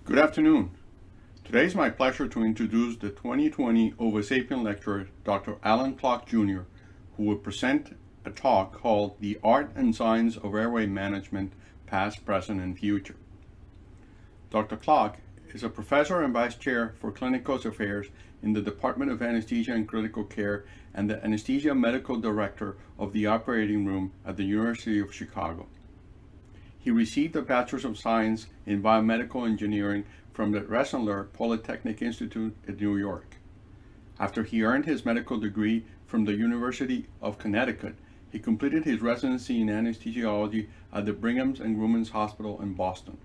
Good afternoon. Today it's my pleasure to introduce the 2020 Over Sapien lecturer, Dr. Allan Klock Jr., who will present a talk called The Art and Science of Airway Management, Past, Present, and Future. Dr. Klock is a professor and vice chair for clinical affairs in the Department of Anesthesia and Critical Care and the anesthesia medical director of the operating room at the University of Chicago. He received a Bachelor's of Science in Biomedical Engineering from the Rensselaer Polytechnic Institute in New York. After he earned his medical degree from the University of Connecticut, he completed his residency in anesthesiology at the Brigham and Women's Hospital in Boston.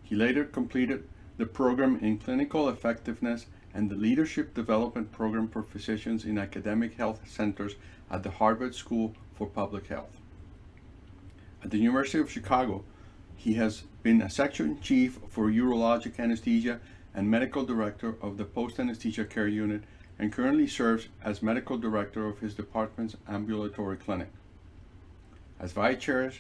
He later completed the program in clinical effectiveness and the leadership development program for physicians in academic health centers at the Harvard School for Public Health. At the University of Chicago, he has been a section chief for urologic anesthesia and medical director of the post-anesthesia care unit and currently serves as medical director of his department's ambulatory clinic. As vice chair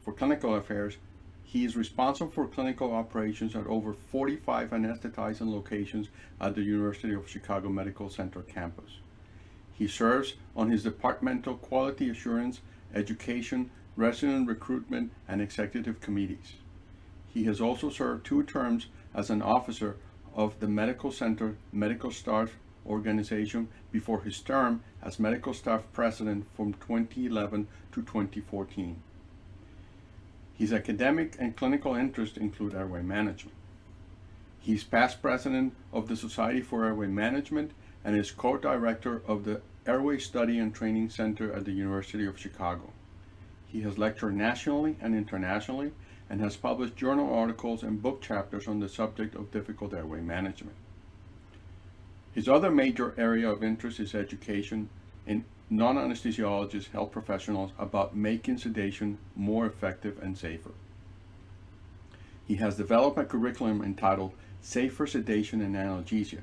for clinical affairs, he is responsible for clinical operations at over 45 anesthetizing locations at the University of Chicago Medical Center campus. He serves on his departmental quality assurance, education, resident recruitment, and executive committees. He has also served 2 terms as an officer of the Medical Center Medical Staff Organization before his term as medical staff president from 2011 to 2014. His academic and clinical interests include airway management. He is past president of the Society for Airway Management and is co-director of the Airway Study and Training Center at the University of Chicago. He has lectured nationally and internationally and has published journal articles and book chapters on the subject of difficult airway management. His other major area of interest is education in non-anesthesiologist health professionals about making sedation more effective and safer. He has developed a curriculum entitled Safer Sedation and Analgesia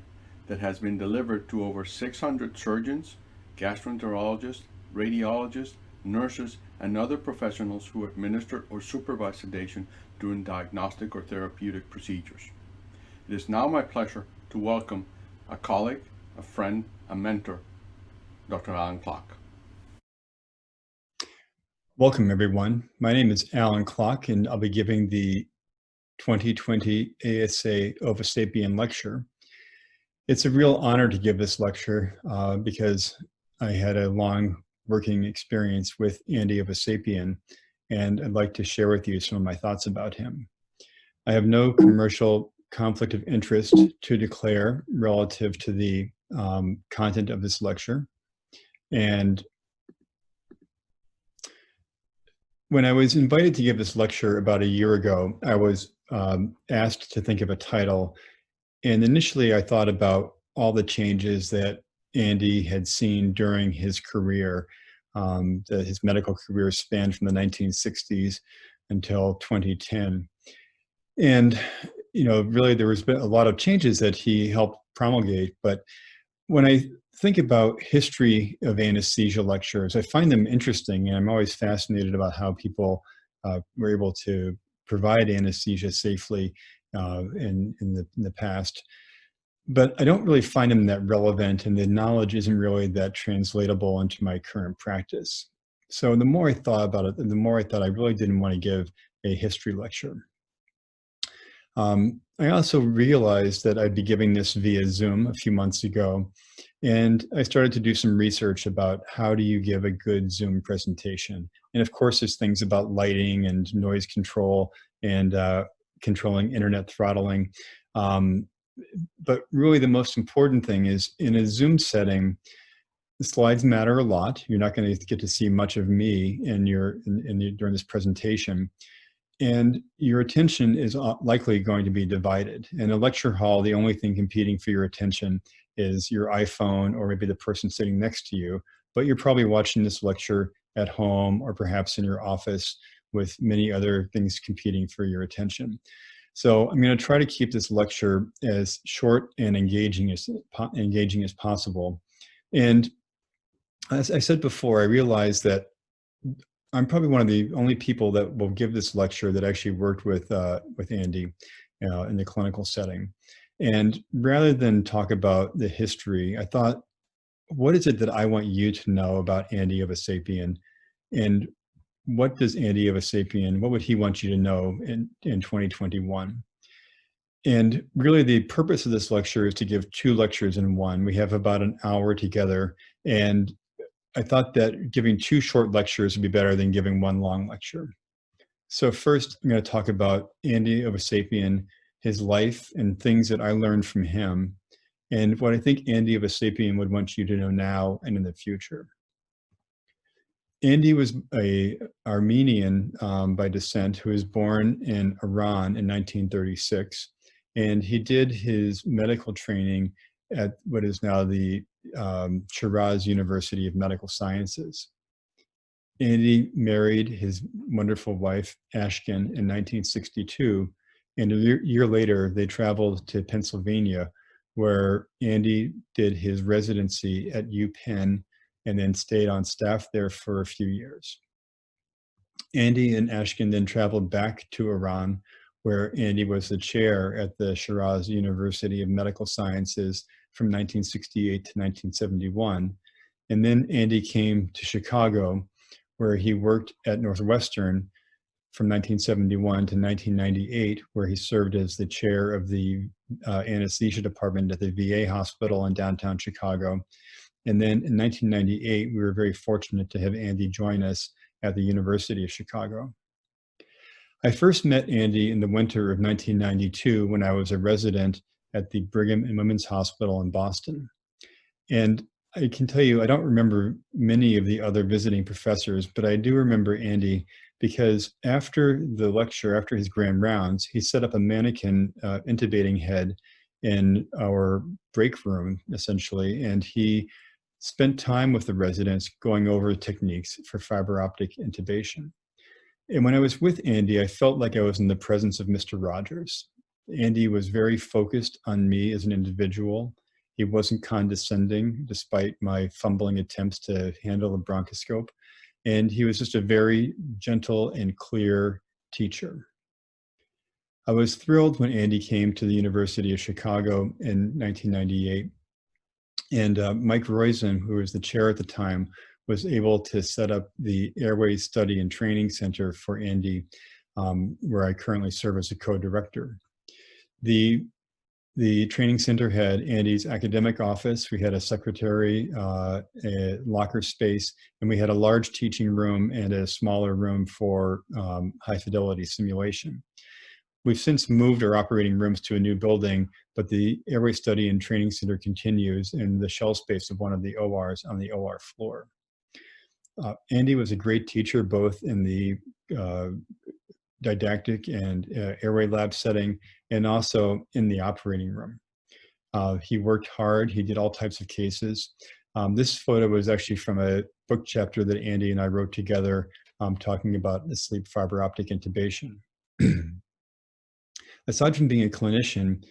that has been delivered to over 600 surgeons, gastroenterologists, radiologists, nurses, and other professionals who administer or supervise sedation during diagnostic or therapeutic procedures. It is now my pleasure to welcome a colleague, a friend, a mentor, Dr. Allan Klock. Welcome, everyone. My name is Allan Klock, and I'll be giving the 2020 ASA Over Sapien lecture. It's a real honor to give this lecture because I had a long working experience with Andy Over Sapien, and I'd like to share with you some of my thoughts about him. I have no commercial conflict of interest to declare relative to the content of this lecture. And when I was invited to give this lecture about a year ago, I was asked to think of a title. And initially I thought about all the changes that Andy had seen during his career. His medical career spanned from the 1960s until 2010. And, really there was been a lot of changes that he helped promulgate. But when I think about history of anesthesia lectures, I find them interesting, and I'm always fascinated about how people were able to provide anesthesia safely in the past. But I don't really find them that relevant, and the knowledge isn't really that translatable into my current practice. So the more I thought about it, the more I thought I really didn't want to give a history lecture. I also realized that I'd be giving this via Zoom a few months ago, and I started to do some research about how do you give a good Zoom presentation. And of course, there's things about lighting and noise control and controlling internet throttling. But really the most important thing is in a Zoom setting, the slides matter a lot. You're not going to get to see much of me during this presentation. And your attention is likely going to be divided. In a lecture hall, the only thing competing for your attention is your iPhone or maybe the person sitting next to you. But you're probably watching this lecture at home or perhaps in your office with many other things competing for your attention. So I'm going to try to keep this lecture as short and engaging as possible. And as I said before, I realized that I'm probably one of the only people that will give this lecture that actually worked with Andy in the clinical setting. And rather than talk about the history, I thought, what is it that I want you to know about Andy of a Sapien? And what does Andy of a Sapien, what would he want you to know in 2021? And really the purpose of this lecture is to give two lectures in one. We have about an hour together, and I thought that giving two short lectures would be better than giving one long lecture. So first, I'm going to talk about Andy of a Sapien, his life and things that I learned from him, and what I think Andy of a Sapien would want you to know now and in the future. Andy was a Armenian by descent who was born in Iran in 1936, and he did his medical training at what is now the Shiraz University of Medical Sciences. Andy married his wonderful wife, Ashkin, in 1962, and a year later, they traveled to Pennsylvania, where Andy did his residency at UPenn and then stayed on staff there for a few years. Andy and Ashkin then traveled back to Iran, where Andy was the chair at the Shiraz University of Medical Sciences from 1968 to 1971. And then Andy came to Chicago, where he worked at Northwestern from 1971 to 1998, where he served as the chair of the anesthesia department at the VA hospital in downtown Chicago. And then in 1998, we were very fortunate to have Andy join us at the University of Chicago. I first met Andy in the winter of 1992 when I was a resident at the Brigham and Women's Hospital in Boston. And I can tell you, I don't remember many of the other visiting professors, but I do remember Andy because after the lecture, after his grand rounds, he set up a mannequin intubating head in our break room, essentially, and he spent time with the residents going over techniques for fiber optic intubation. And when I was with Andy, I felt like I was in the presence of Mr. Rogers. Andy was very focused on me as an individual. He wasn't condescending, despite my fumbling attempts to handle a bronchoscope. And he was just a very gentle and clear teacher. I was thrilled when Andy came to the University of Chicago in 1998. And Mike Roizen, who was the chair at the time, was able to set up the Airways Study and Training Center for Andy, where I currently serve as a co-director. The training center had Andy's academic office. We had a secretary, a locker space, and we had a large teaching room and a smaller room for high fidelity simulation. We've since moved our operating rooms to a new building, but the Airway Study and Training Center continues in the shell space of one of the ORs on the OR floor. Andy was a great teacher, both in the didactic and airway lab setting, and also in the operating room. He worked hard. He did all types of cases. This photo was actually from a book chapter that Andy and I wrote together, talking about the sleep fiber optic intubation. Aside from being a clinician,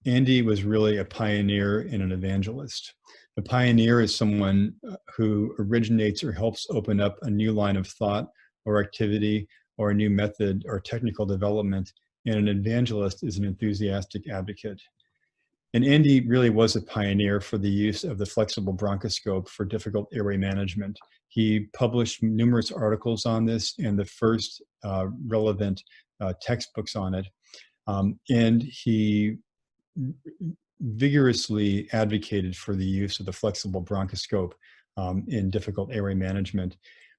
Andy was really a pioneer and an evangelist. A pioneer is someone who originates or helps open up a new line of thought or activity or a new method or technical development, and an evangelist is an enthusiastic advocate. And Andy really was a pioneer for the use of the flexible bronchoscope for difficult airway management. He published numerous articles on this and the first relevant textbooks on it. And he vigorously advocated for the use of the flexible bronchoscope in difficult airway management.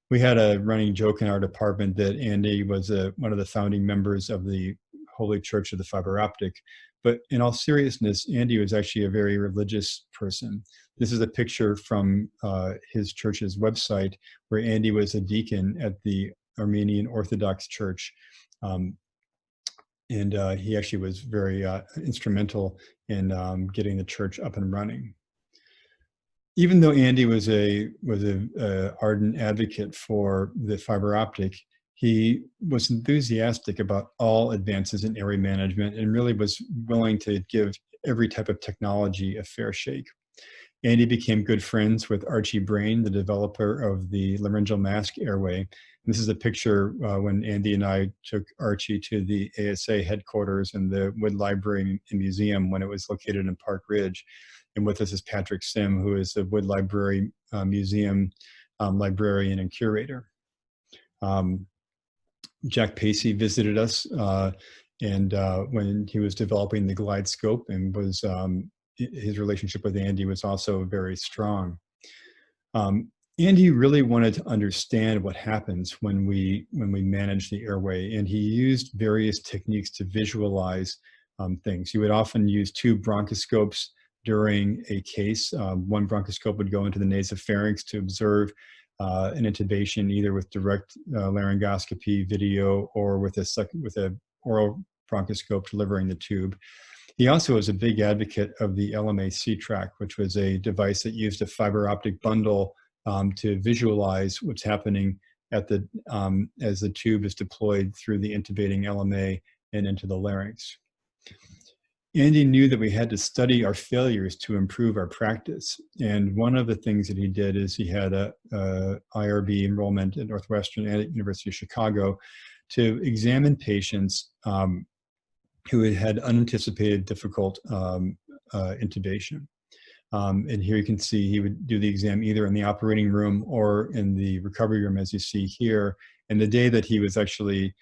We had a running joke in our department that Andy was one of the founding members of the Holy Church of the Fiber Optic. But in all seriousness, Andy was actually a very religious person. This is a picture from his church's website where Andy was a deacon at the Armenian Orthodox Church. And he actually was very instrumental in getting the church up and running. Even though Andy was a ardent advocate for the fiber optic, he was enthusiastic about all advances in airway management and really was willing to give every type of technology a fair shake. Andy became good friends with Archie Brain, the developer of the laryngeal mask airway. This is a picture when Andy and I took Archie to the ASA headquarters in the Wood Library and Museum when it was located in Park Ridge. And with us is Patrick Sim, who is the Wood Library Museum librarian and curator. Jack Pacey visited us and when he was developing the Glide Scope, and was his relationship with Andy was also very strong. Andy really wanted to understand what happens when we manage the airway, and he used various techniques to visualize things. He would often use two bronchoscopes during a case. One bronchoscope would go into the nasopharynx to observe an intubation, either with direct laryngoscopy video or with a oral bronchoscope delivering the tube. He also was a big advocate of the LMA track, which was a device that used a fiber optic bundle to visualize what's happening at the as the tube is deployed through the intubating LMA and into the larynx. Andy knew that we had to study our failures to improve our practice. And one of the things that he did is he had a IRB enrollment at Northwestern and at University of Chicago to examine patients who had unanticipated difficult intubation. And here you can see he would do the exam either in the operating room or in the recovery room, as you see here. And the day that he was actually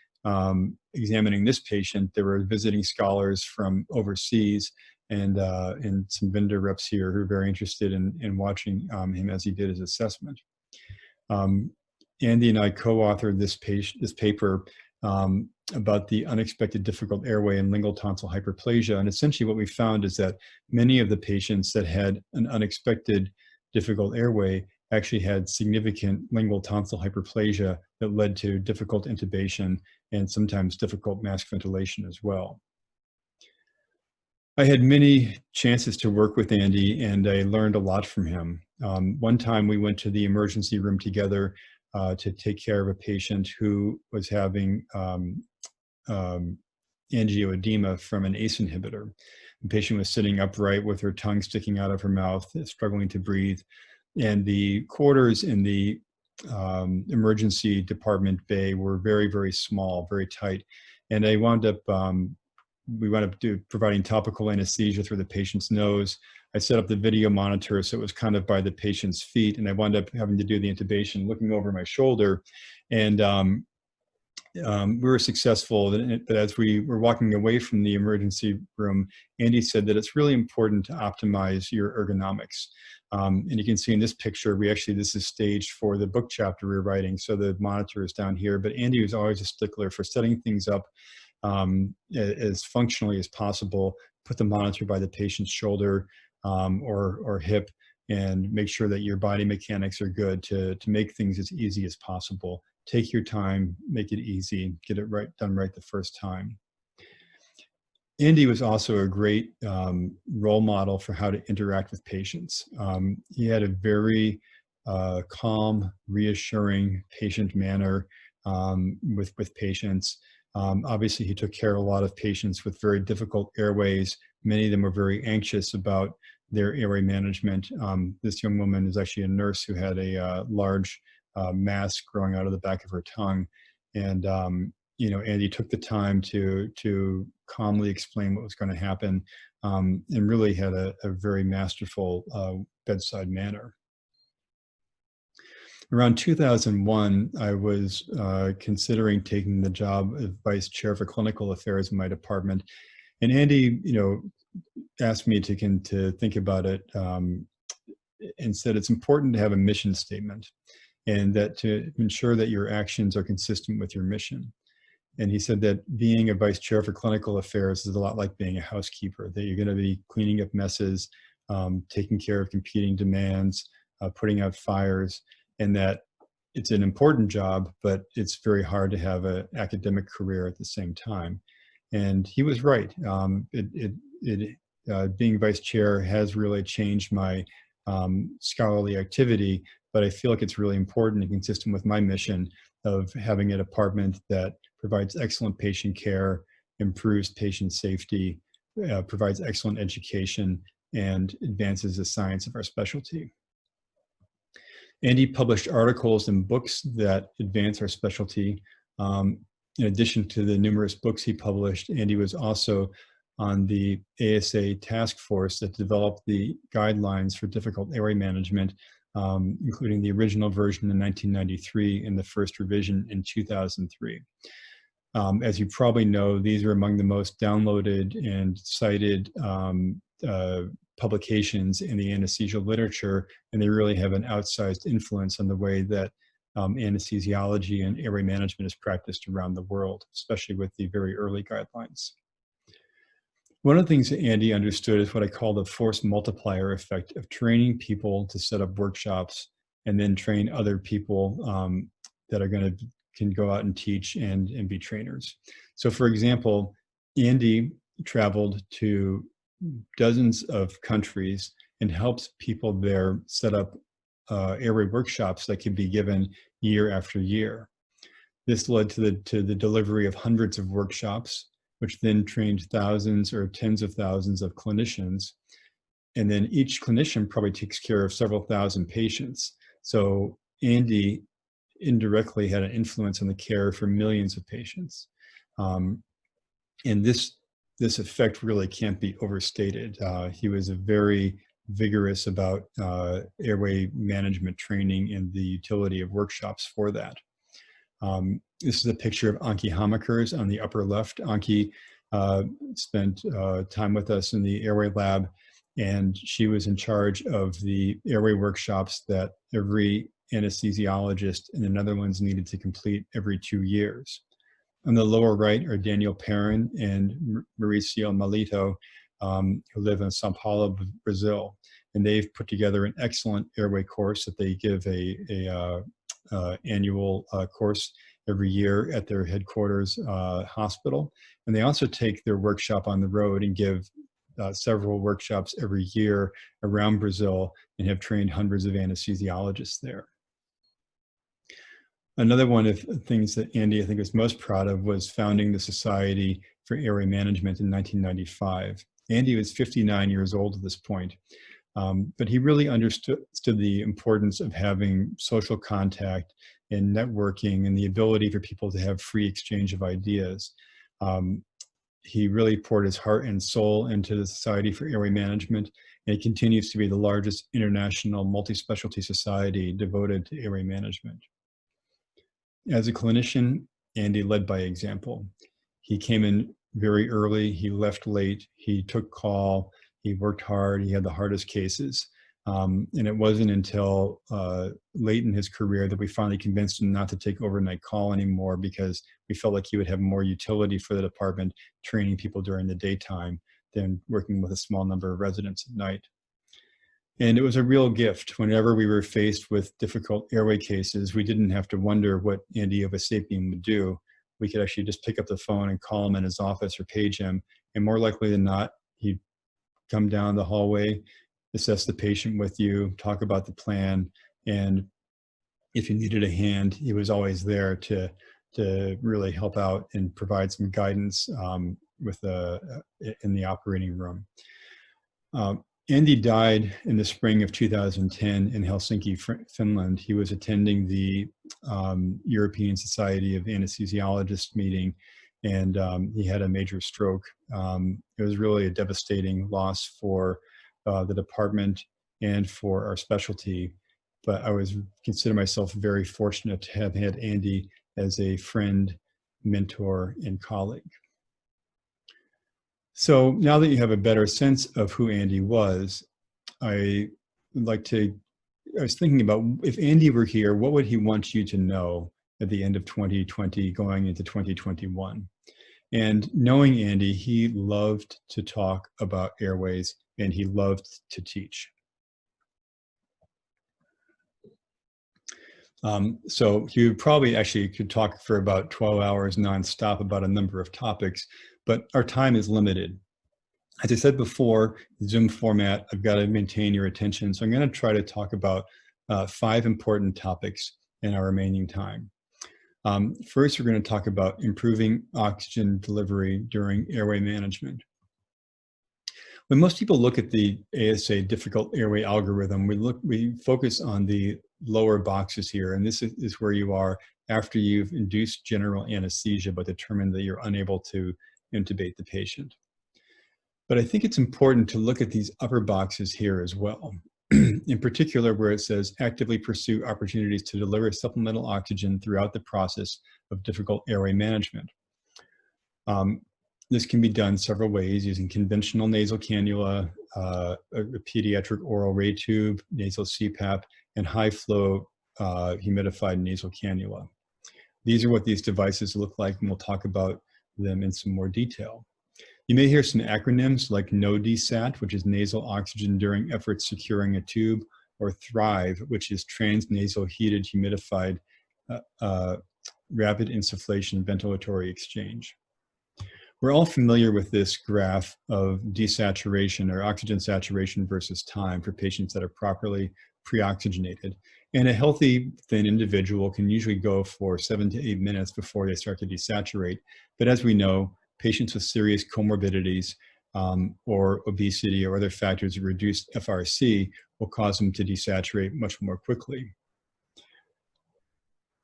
examining this patient, there were visiting scholars from overseas and some vendor reps here who were very interested in watching him as he did his assessment. Andy and I co-authored this paper about the unexpected difficult airway and lingual tonsil hyperplasia. And essentially what we found is that many of the patients that had an unexpected difficult airway actually had significant lingual tonsil hyperplasia that led to difficult intubation and sometimes difficult mask ventilation as well. I had many chances to work with Andy, and I learned a lot from him. One time we went to the emergency room together to take care of a patient who was having angioedema from an ACE inhibitor. The patient was sitting upright with her tongue sticking out of her mouth, struggling to breathe. And the quarters in the emergency department bay were very, very small, very tight. And I wound up, we wound up providing topical anesthesia through the patient's nose. I set up the video monitor so it was kind of by the patient's feet, and I wound up having to do the intubation looking over my shoulder. And we were successful, but as we were walking away from the emergency room, Andy said that it's really important to optimize your ergonomics. And you can see in this picture, this is staged for the book chapter we're writing, so the monitor is down here. But Andy was always a stickler for setting things up as functionally as possible. Put the monitor by the patient's shoulder or hip, and make sure that your body mechanics are good to make things as easy as possible. Take your time, make it easy, get it done right the first time. Andy was also a great role model for how to interact with patients. He had a very calm, reassuring patient manner with patients. Obviously, he took care of a lot of patients with very difficult airways. Many of them were very anxious about their airway management. This young woman is actually a nurse who had a large mass growing out of the back of her tongue. And Andy took the time to calmly explain what was going to happen, and really had a very masterful bedside manner. Around 2001, I was considering taking the job of vice chair for clinical affairs in my department, and Andy, asked me to think about it, and said it's important to have a mission statement, and that to ensure that your actions are consistent with your mission. And he said that being a vice chair for clinical affairs is a lot like being a housekeeper, that you're going to be cleaning up messes, taking care of competing demands, putting out fires, and that it's an important job, but it's very hard to have an academic career at the same time. And he was right. Being vice chair has really changed my scholarly activity, but I feel like it's really important and consistent with my mission of having a department that provides excellent patient care, improves patient safety, provides excellent education, and advances the science of our specialty. Andy published articles and books that advance our specialty. In addition to the numerous books he published, Andy was also on the ASA task force that developed the guidelines for difficult airway management, including the original version in 1993 and the first revision in 2003. As you probably know, these are among the most downloaded and cited publications in the anesthesia literature, and they really have an outsized influence on the way that anesthesiology and airway management is practiced around the world, especially with the very early guidelines. One of the things that Andy understood is what I call the force multiplier effect of training people to set up workshops and then train other people that can go out and teach and be trainers. So for example, Andy traveled to dozens of countries and helps people there set up airway workshops that can be given year after year. This led to the delivery of hundreds of workshops, which then trained thousands or tens of thousands of clinicians. And then each clinician probably takes care of several thousand patients. So Andy indirectly had an influence on the care for millions of patients. And this effect really can't be overstated. He was very vigorous about airway management training and the utility of workshops for that. This is a picture of Anki Hamakers on the upper left. Anki spent time with us in the airway lab, and she was in charge of the airway workshops that every anesthesiologist in the Netherlands needed to complete every 2 years. On the lower right are Daniel Perrin and Mauricio Malito, who live in Sao Paulo, Brazil. And they've put together an excellent airway course that they give a annual course every year at their headquarters hospital. And they also take their workshop on the road and give several workshops every year around Brazil and have trained hundreds of anesthesiologists there. Another one of the things that Andy, I think, was most proud of was founding the Society for Airway Management in 1995. Andy was 59 years old at this point, but he really understood the importance of having social contact and networking and the ability for people to have free exchange of ideas. He really poured his heart and soul into the Society for Airway Management, and it continues to be the largest international multi-specialty society devoted to airway management. As a clinician, Andy led by example. He came in very early, he left late, he took call, he worked hard, he had the hardest cases. And it wasn't until late in his career that we finally convinced him not to take overnight call anymore, because we felt like he would have more utility for the department training people during the daytime than working with a small number of residents at night. And it was a real gift. Whenever we were faced with difficult airway cases, we didn't have to wonder what Andy Ovasapien would do. We could actually just pick up the phone and call him in his office or page him. And more likely than not, he'd come down the hallway, assess the patient with you, talk about the plan. And if you needed a hand, he was always there to really help out and provide some guidance in the operating room. Andy died in the spring of 2010 in Helsinki, Finland. He was attending the European Society of Anesthesiologists meeting, and he had a major stroke. It was really a devastating loss for the department and for our specialty, but I consider myself very fortunate to have had Andy as a friend, mentor, and colleague. So now that you have a better sense of who Andy was, I was thinking about, if Andy were here, what would he want you to know at the end of 2020 going into 2021? And knowing Andy, he loved to talk about airways and he loved to teach. So you probably actually could talk for about 12 hours nonstop about a number of topics, but our time is limited. As I said before, Zoom format, I've got to maintain your attention. So I'm going to try to talk about 5 important topics in our remaining time. First, we're going to talk about improving oxygen delivery during airway management. When most people look at the ASA difficult airway algorithm, we focus on the lower boxes here, and this is where you are after you've induced general anesthesia but determined that you're unable to intubate the patient. But I think it's important to look at these upper boxes here as well. In particular, where it says actively pursue opportunities to deliver supplemental oxygen throughout the process of difficult airway management. This can be done several ways using conventional nasal cannula, a pediatric oral ray tube, nasal CPAP, and high flow humidified nasal cannula. These are what these devices look like, and we'll talk about them in some more detail. You may hear some acronyms like NO-DSAT, which is nasal oxygen during efforts securing a tube, or THRIVE, which is transnasal heated humidified rapid insufflation ventilatory exchange. We're all familiar with this graph of desaturation or oxygen saturation versus time for patients that are properly pre-oxygenated. And a healthy, thin individual can usually go for 7 to 8 minutes before they start to desaturate. But as we know, patients with serious comorbidities or obesity or other factors of reduced FRC will cause them to desaturate much more quickly.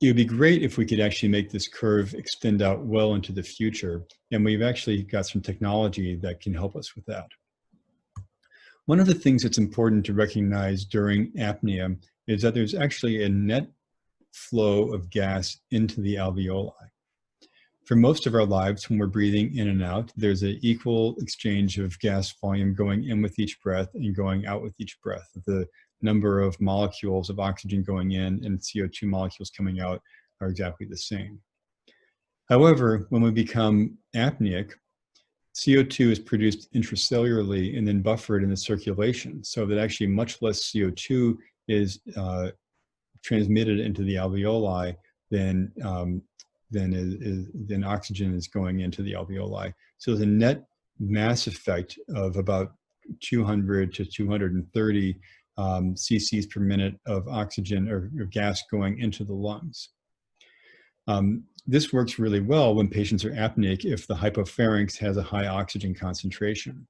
It would be great if we could actually make this curve extend out well into the future, and we've actually got some technology that can help us with that. One of the things that's important to recognize during apnea is that there's actually a net flow of gas into the alveoli. For most of our lives, when we're breathing in and out, there's an equal exchange of gas volume going in with each breath and going out with each breath. The number of molecules of oxygen going in and CO2 molecules coming out are exactly the same. However, when we become apneic, CO2 is produced intracellularly and then buffered in the circulation, so that actually much less CO2 is transmitted into the alveoli than oxygen is going into the alveoli. So there's a net mass effect of about 200 to 230 cc's per minute of oxygen or gas going into the lungs. This works really well when patients are apneic if the hypopharynx has a high oxygen concentration.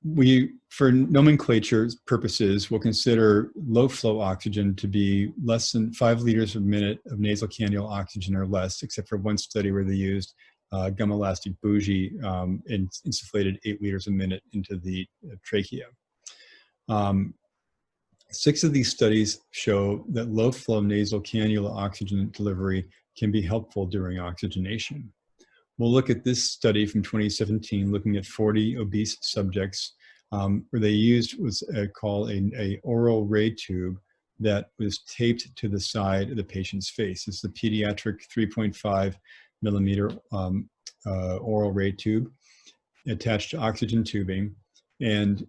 We, for nomenclature purposes, will consider low flow oxygen to be less than 5 liters per minute of nasal cannula oxygen or less, except for one study where they used gum elastic bougie and insufflated 8 liters a minute into the trachea. 6 of these studies show that low flow nasal cannula oxygen delivery can be helpful during oxygenation. We'll look at this study from 2017, looking at 40 obese subjects, where they used what's called an oral ray tube that was taped to the side of the patient's face. It's the pediatric 3.5 millimeter oral ray tube attached to oxygen tubing, and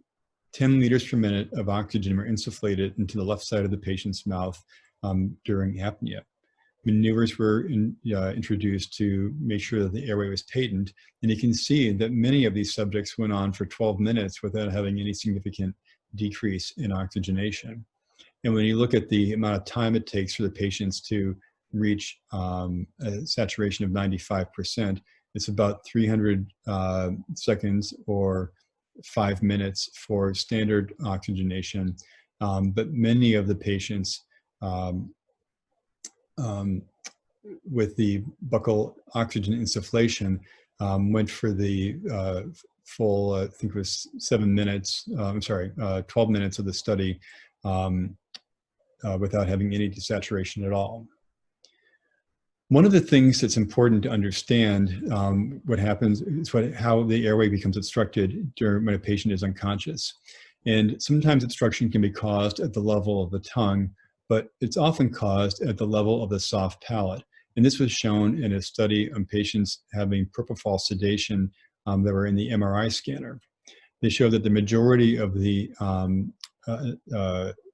10 liters per minute of oxygen were insufflated into the left side of the patient's mouth during apnea. Maneuvers were introduced to make sure that the airway was patent, and you can see that many of these subjects went on for 12 minutes without having any significant decrease in oxygenation. And when you look at the amount of time it takes for the patients to reach a saturation of 95%, it's about 300 seconds or 5 minutes for standard oxygenation. But many of the patients with the buccal oxygen insufflation went for the full, I think it was 7 minutes, 12 minutes of the study without having any desaturation at all. One of the things that's important to understand what happens is how the airway becomes obstructed when a patient is unconscious. And sometimes obstruction can be caused at the level of the tongue, but it's often caused at the level of the soft palate. And this was shown in a study on patients having propofol sedation that were in the MRI scanner. They showed that the majority of the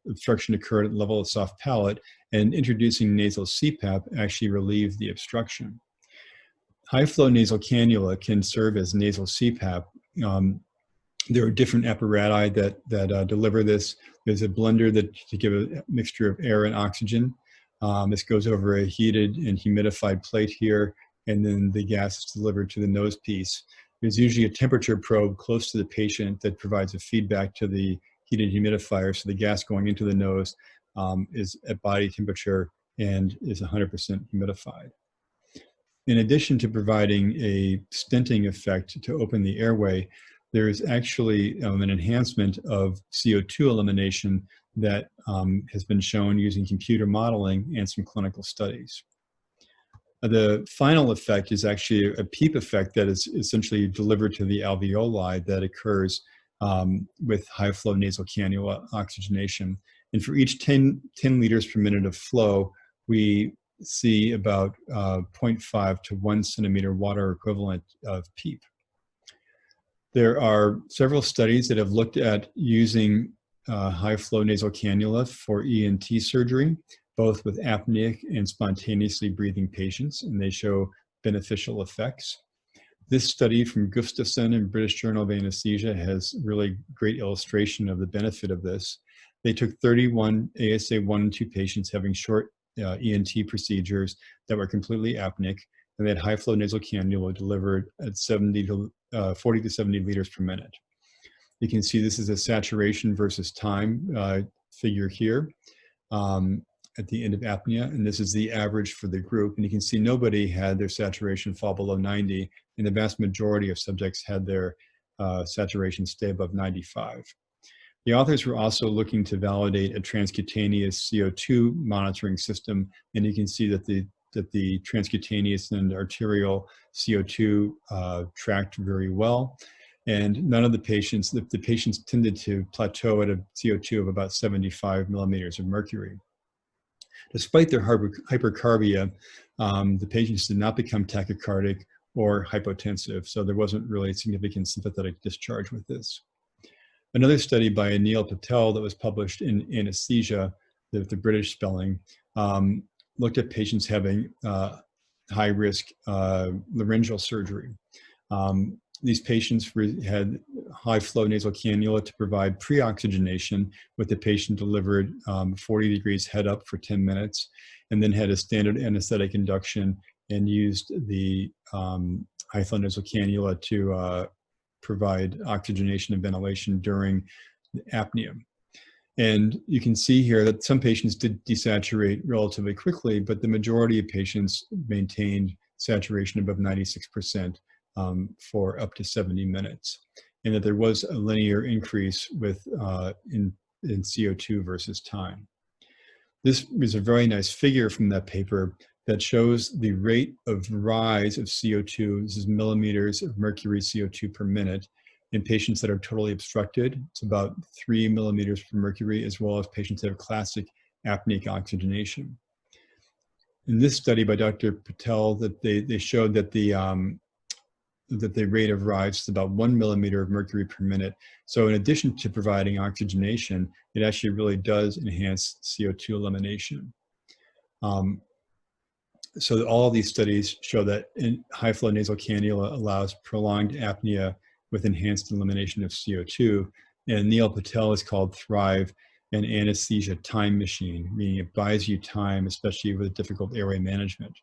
obstruction occurred at the level of soft palate, and introducing nasal CPAP actually relieved the obstruction. High flow nasal cannula can serve as nasal CPAP. There are different apparati that deliver this. There's a blender to give a mixture of air and oxygen. This goes over a heated and humidified plate here, and then the gas is delivered to the nose piece. There's usually a temperature probe close to the patient that provides a feedback to the heated humidifier, so the gas going into the nose is at body temperature and is 100% humidified. In addition to providing a stenting effect to open the airway, there is actually an enhancement of CO2 elimination that has been shown using computer modeling and some clinical studies. The final effect is actually a PEEP effect that is essentially delivered to the alveoli that occurs with high flow nasal cannula oxygenation. And for each 10 liters per minute of flow, we see about 0.5 to 1 centimeter water equivalent of PEEP. There are several studies that have looked at using high flow nasal cannula for ENT surgery, both with apneic and spontaneously breathing patients, and they show beneficial effects. This study from Gustafsson and British Journal of Anesthesia has really great illustration of the benefit of this. They took 31 ASA 1 and 2 patients having short ENT procedures that were completely apneic, and they had high flow nasal cannula delivered at 40 to 70 liters per minute. You can see this is a saturation versus time figure here at the end of apnea, and this is the average for the group. And you can see nobody had their saturation fall below 90, and the vast majority of subjects had their saturation stay above 95. The authors were also looking to validate a transcutaneous CO2 monitoring system, and you can see that the transcutaneous and arterial CO2 tracked very well. And none of the patients tended to plateau at a CO2 of about 75 millimeters of mercury. Despite their hypercarbia, the patients did not become tachycardic or hypotensive, so there wasn't really significant sympathetic discharge with this. Another study by Neil Patel that was published in Anesthesia, the British spelling, looked at patients having high-risk laryngeal surgery. These patients had high-flow nasal cannula to provide pre-oxygenation, with the patient delivered 40 degrees head up for 10 minutes, and then had a standard anesthetic induction and used the high-flow nasal cannula to provide oxygenation and ventilation during apnea. And you can see here that some patients did desaturate relatively quickly, but the majority of patients maintained saturation above 96% for up to 70 minutes, and that there was a linear increase with in CO2 versus time. This is a very nice figure from that paper that shows the rate of rise of CO2. This is millimeters of mercury CO2 per minute in patients that are totally obstructed. It's about 3 millimeters per mercury, as well as patients that have classic apneic oxygenation. In this study by Dr. Patel, that they showed that the rate of rise is about 1 millimeter of mercury per minute. So in addition to providing oxygenation, it actually really does enhance CO2 elimination. So all of these studies show that high flow nasal cannula allows prolonged apnea with enhanced elimination of CO2. And Neil Patel is called Thrive, an anesthesia time machine, meaning it buys you time, especially with difficult airway management.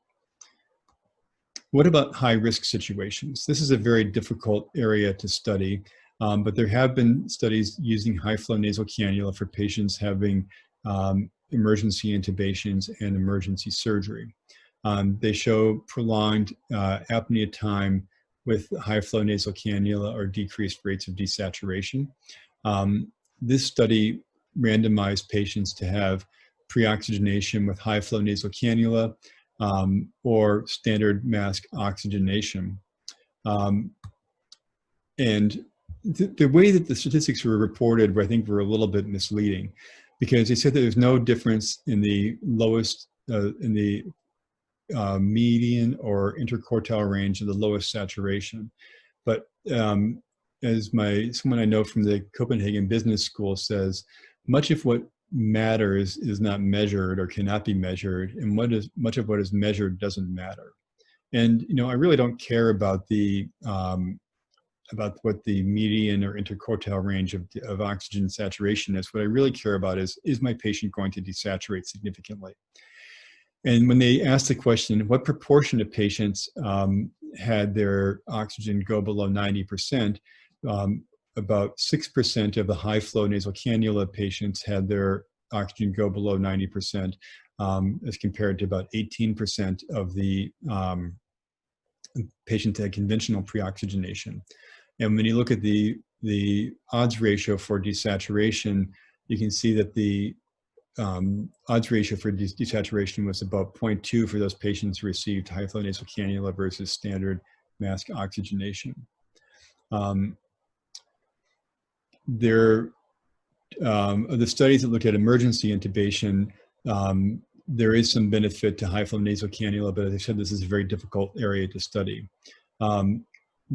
What about high-risk situations? This is a very difficult area to study, but there have been studies using high-flow nasal cannula for patients having emergency intubations and emergency surgery. They show prolonged apnea time with high-flow nasal cannula or decreased rates of desaturation. This study randomized patients to have pre-oxygenation with high-flow nasal cannula or standard mask oxygenation. And the way that the statistics were reported, I think, were a little bit misleading, because they said that there's no difference in the lowest, median or interquartile range of the lowest saturation. But as someone I know from the Copenhagen Business School says, much of what matters is not measured or cannot be measured, and much of what is measured doesn't matter. And I really don't care about what the median or interquartile range of oxygen saturation is. What I really care about is my patient going to desaturate significantly? And when they asked the question, what proportion of patients had their oxygen go below 90%. About 6% of the high flow nasal cannula patients had their oxygen go below 90%, as compared to about 18% of the patients that had conventional pre-oxygenation. And when you look at the odds ratio for desaturation, you can see that the odds ratio for desaturation was about 0.2 for those patients who received high flow nasal cannula versus standard mask oxygenation. The studies that looked at emergency intubation, there is some benefit to high flow nasal cannula, but as I said, this is a very difficult area to study.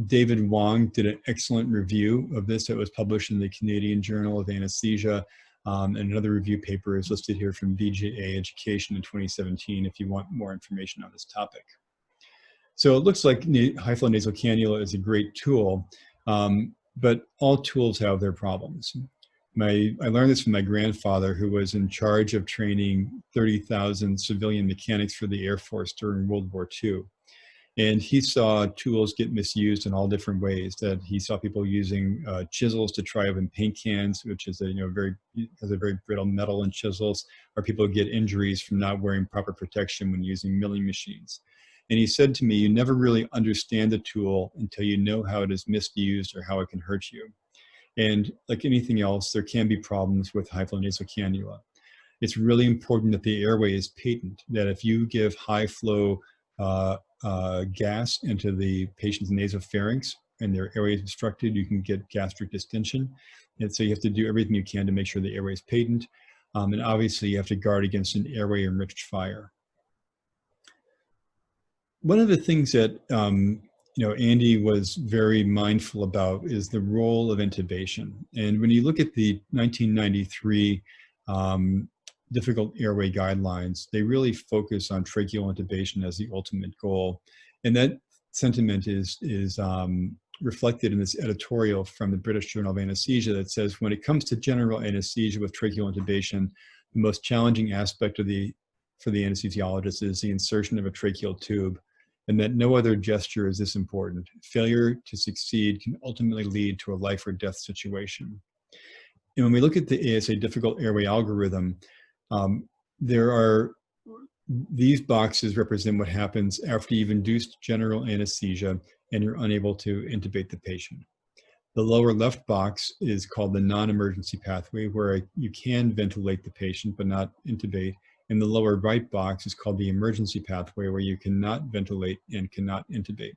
David Wong did an excellent review of this that was published in the Canadian Journal of Anesthesia, and another review paper is listed here from VJA Education in 2017 if you want more information on this topic. So it looks like high flow nasal cannula is a great tool, but all tools have their problems. I learned this from my grandfather, who was in charge of training 30,000 civilian mechanics for the Air Force during World War II. And he saw tools get misused in all different ways. That he saw people using chisels to try open paint cans, which is a very brittle metal in chisels, or people get injuries from not wearing proper protection when using milling machines. And he said to me, "You never really understand the tool until you know how it is misused or how it can hurt you." And like anything else, there can be problems with high flow nasal cannula. It's really important that the airway is patent, that if you give high flow gas into the patient's nasopharynx and their airway is obstructed, you can get gastric distension. And so you have to do everything you can to make sure the airway is patent. And obviously you have to guard against an airway enriched fire. One of the things that Andy was very mindful about is the role of intubation. And when you look at the 1993 difficult airway guidelines, they really focus on tracheal intubation as the ultimate goal. And that sentiment is reflected in this editorial from the British Journal of Anesthesia that says, when it comes to general anesthesia with tracheal intubation, the most challenging aspect for the anesthesiologist is the insertion of a tracheal tube, and that no other gesture is this important. Failure to succeed can ultimately lead to a life or death situation. And when we look at the ASA difficult airway algorithm, these boxes represent what happens after you've induced general anesthesia and you're unable to intubate the patient. The lower left box is called the non-emergency pathway, where you can ventilate the patient but not intubate. And the lower right box is called the emergency pathway, where you cannot ventilate and cannot intubate.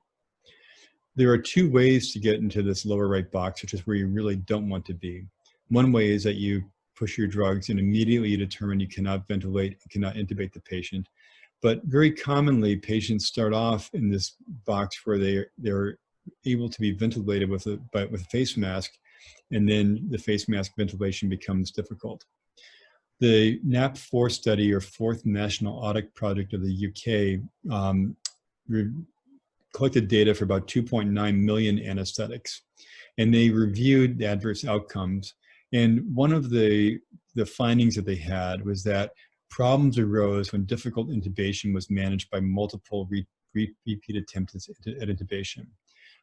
There are two ways to get into this lower right box, which is where you really don't want to be. One way is that you push your drugs and immediately you determine you cannot ventilate and cannot intubate the patient. But very commonly, patients start off in this box where they're able to be ventilated with a face mask, and then the face mask ventilation becomes difficult. The NAP4 study, or Fourth National Audit Project of the UK, collected data for about 2.9 million anesthetics, and they reviewed the adverse outcomes. And one of the findings that they had was that problems arose when difficult intubation was managed by multiple repeat attempts at intubation.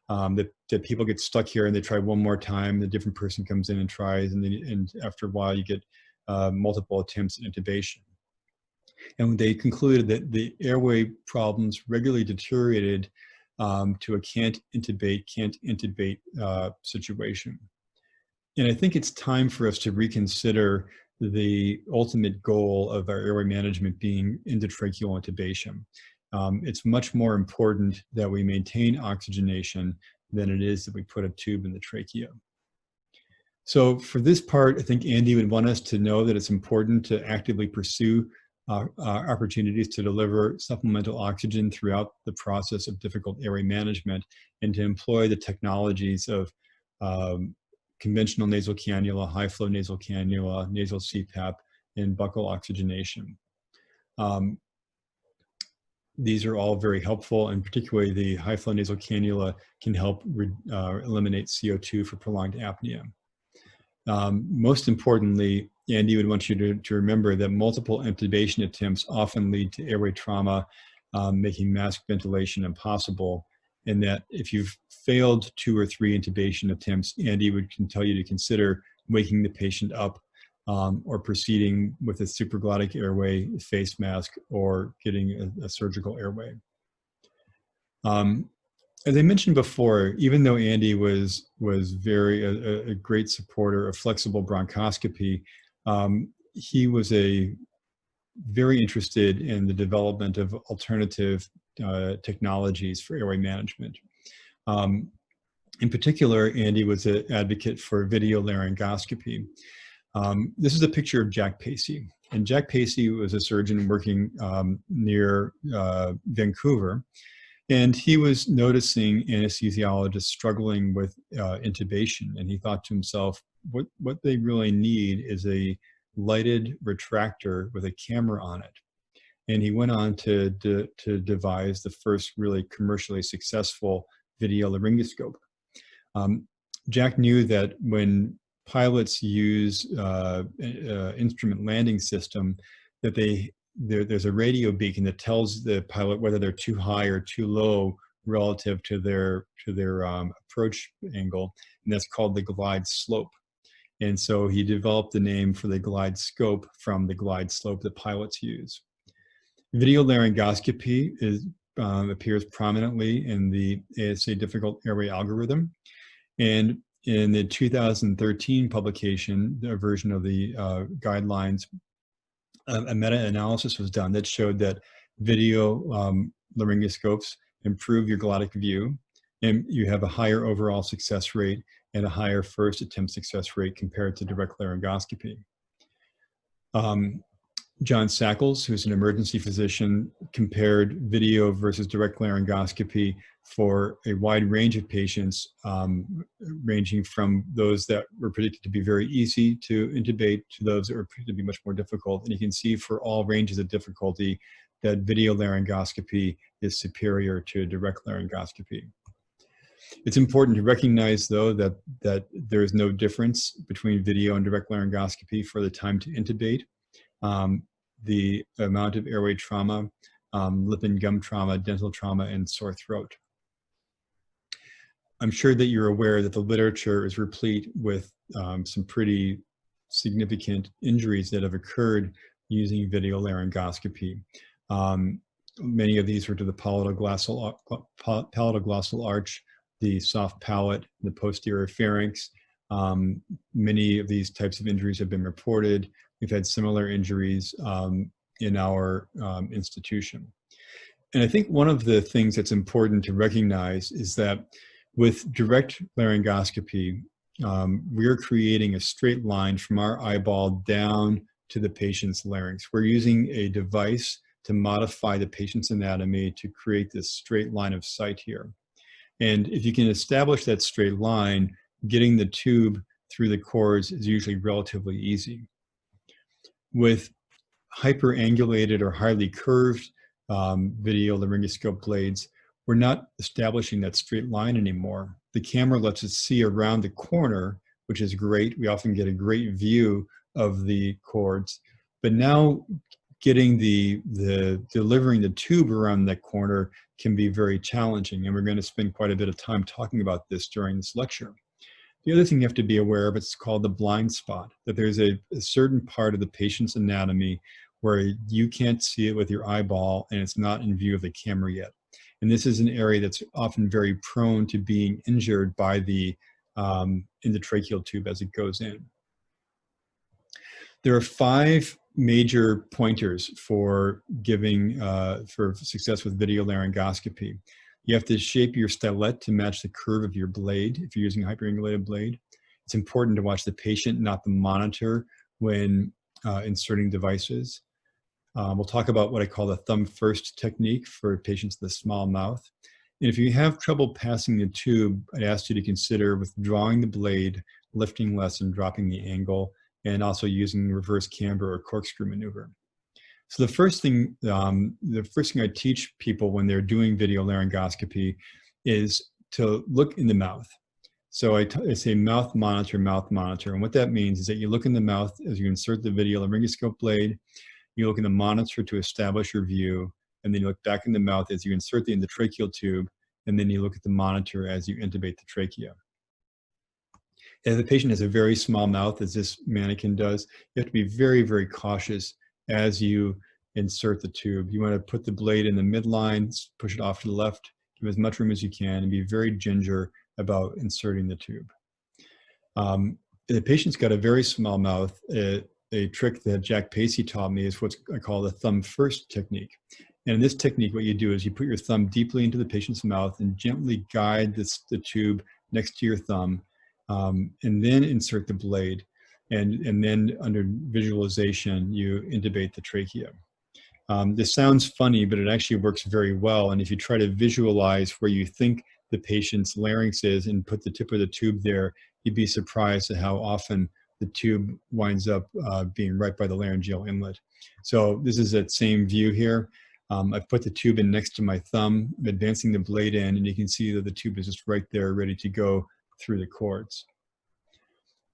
That people get stuck here and they try one more time, the different person comes in and tries, and after a while you get multiple attempts at intubation. And they concluded that the airway problems regularly deteriorated to a can't intubate situation. And I think it's time for us to reconsider the ultimate goal of our airway management being endotracheal intubation. It's much more important that we maintain oxygenation than it is that we put a tube in the trachea. So for this part, I think Andy would want us to know that it's important to actively pursue opportunities to deliver supplemental oxygen throughout the process of difficult airway management, and to employ the technologies of conventional nasal cannula, high flow nasal cannula, nasal CPAP, and buccal oxygenation. These are all very helpful, and particularly the high flow nasal cannula can help eliminate CO2 for prolonged apnea. Most importantly, Andy would want you to remember that multiple intubation attempts often lead to airway trauma, making mask ventilation impossible. and that if you've failed 2 or 3 intubation attempts, Andy can tell you to consider waking the patient up or proceeding with a supraglottic airway face mask or getting a surgical airway. As I mentioned before, even though Andy was very a great supporter of flexible bronchoscopy, he was very interested in the development of alternative technologies for airway management. In particular, Andy was an advocate for video laryngoscopy. This is a picture of Jack Pacey. And Jack Pacey was a surgeon working near Vancouver. And he was noticing anesthesiologists struggling with intubation. And he thought to himself, what they really need is a lighted retractor with a camera on it. And he went on to devise the first really commercially successful video laryngoscope. Jack knew that when pilots use instrument landing system, that there's a radio beacon that tells the pilot whether they're too high or too low relative to their approach angle, and that's called the glide slope. And so he developed the name for the glide scope from the glide slope that pilots use. Video laryngoscopy appears prominently in the ASA difficult airway algorithm. And in the 2013 publication, a version of the guidelines, a meta-analysis was done that showed that video laryngoscopes improve your glottic view, and you have a higher overall success rate and a higher first attempt success rate compared to direct laryngoscopy. John Sackles, who's an emergency physician, compared video versus direct laryngoscopy for a wide range of patients, ranging from those that were predicted to be very easy to intubate to those that were predicted to be much more difficult. And you can see for all ranges of difficulty that video laryngoscopy is superior to direct laryngoscopy. It's important to recognize, though, that there is no difference between video and direct laryngoscopy for the time to intubate. The amount of airway trauma, lip and gum trauma, dental trauma, and sore throat. I'm sure that you're aware that the literature is replete with some pretty significant injuries that have occurred using video laryngoscopy. Many of these were to the palatoglossal arch, the soft palate, the posterior pharynx. Many of these types of injuries have been reported. We've had similar injuries in our institution. And I think one of the things that's important to recognize is that with direct laryngoscopy, we're creating a straight line from our eyeball down to the patient's larynx. We're using a device to modify the patient's anatomy to create this straight line of sight here. And if you can establish that straight line, getting the tube through the cords is usually relatively easy. With hyperangulated or highly curved video laryngoscope blades, we're not establishing that straight line anymore. The camera lets us see around the corner, which is great. We often get a great view of the cords, but now getting delivering the tube around that corner can be very challenging, and we're going to spend quite a bit of time talking about this during this lecture. The other thing you have to be aware of, it's called the blind spot, that there's a certain part of the patient's anatomy where you can't see it with your eyeball and it's not in view of the camera yet. And this is an area that's often very prone to being injured by the endotracheal tube as it goes in. There are 5 major pointers for giving for success with video laryngoscopy. You have to shape your stylet to match the curve of your blade if you're using a hyperangulated blade. It's important to watch the patient, not the monitor, when inserting devices. We'll talk about what I call the thumb first technique for patients with a small mouth. And if you have trouble passing the tube, I'd ask you to consider withdrawing the blade, lifting less and dropping the angle, and also using reverse camber or corkscrew maneuver. So the first thing I teach people when they're doing video laryngoscopy is to look in the mouth. So I say mouth monitor. And what that means is that you look in the mouth as you insert the video laryngoscope blade, you look in the monitor to establish your view, and then you look back in the mouth as you insert the endotracheal tube, and then you look at the monitor as you intubate the trachea. If the patient has a very small mouth, as this mannequin does, you have to be very, very cautious as you insert the tube. You want to put the blade in the midline, push it off to the left, give as much room as you can, and be very ginger about inserting the tube. If the patient's got a very small mouth, a trick that Jack Pacey taught me is what I call the thumb first technique. And in this technique, what you do is you put your thumb deeply into the patient's mouth and gently guide the tube next to your thumb, and then insert the blade. And then under visualization, you intubate the trachea. This sounds funny, but it actually works very well. And if you try to visualize where you think the patient's larynx is and put the tip of the tube there, you'd be surprised at how often the tube winds up being right by the laryngeal inlet. So this is that same view here. I've put the tube in next to my thumb, I'm advancing the blade in, and you can see that the tube is just right there ready to go through the cords.